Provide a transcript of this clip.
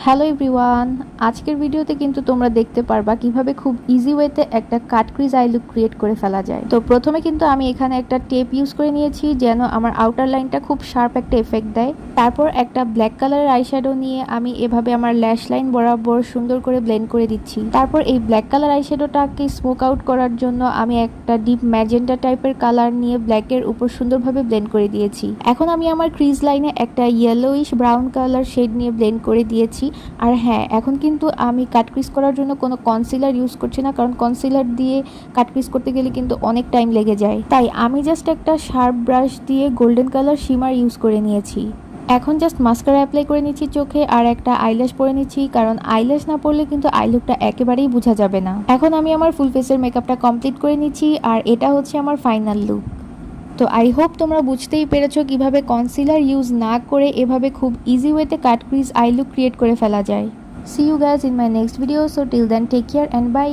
Hello everyone, আজকের ভিডিওতে কিন্তু তোমরা দেখতে পারবা কিভাবে খুব ইজি ওয়েতে একটা কাট ক্রিজ আই লুক ক্রিয়েট করে ফেলা যায়। তো প্রথমে কিন্তু আমি এখানে একটা টেপ ইউজ করে নিয়েছি যেন আমার আউটার লাইনটা খুব শার্প একটা এফেক্ট দেয়। তারপর একটা ব্ল্যাক কালারের আইশ্যাডো নিয়ে আমি এভাবে আমার ল্যাশ লাইন বরাবর সুন্দর করে ব্লেন্ড করে দিচ্ছি। তারপর এই ব্ল্যাক কালার আইশ্যাডোটাকে স্মোক আউট করার জন্য আমি একটা ডিপ ম্যাজেন্টা টাইপের কালার নিয়ে ব্ল্যাকের উপর সুন্দরভাবে ব্লেন্ড করে দিয়েছি। এখন আমি আমার ক্রিজ লাইনে একটা ইয়েলোইশ ব্রাউন কালার শেড নিয়ে ব্লেন্ড করে দিয়েছি। আর হ্যাঁ, এখন কিন্তু আমি কাট ক্রিজ করার জন্য কোনো কনসিলার ইউজ করছি না, কারণ কনসিলার দিয়ে কাট ক্রিজ করতে গেলে কিন্তু অনেক টাইম লেগে যায়। তাই আমি জাস্ট একটা শার্প ব্রাশ দিয়ে গোল্ডেন কালার শিমার ইউজ করে নিয়েছি। এখন জাস্ট মাস্কারা অ্যাপ্লাই করে নিচ্ছি চোখে, আর একটা আইল্যাশ পরে নিচ্ছি, কারণ আইল্যাশ না পরলে কিন্তু আই লুকটা একেবারেই বোঝা যাবে না। এখন আমি আমার ফুল ফেসের মেকআপটা কমপ্লিট করে নিচ্ছি, আর এটা হচ্ছে আমার ফাইনাল লুক। তো আই হোপ তোমরা বুঝতেই পেরেছো কিভাবে কনসিলার ইউজ না করে এভাবে খুব ইজি ওয়েতে cut crease eye look create করে ফেলা যায়। See you guys in my next video. So till then take care and by.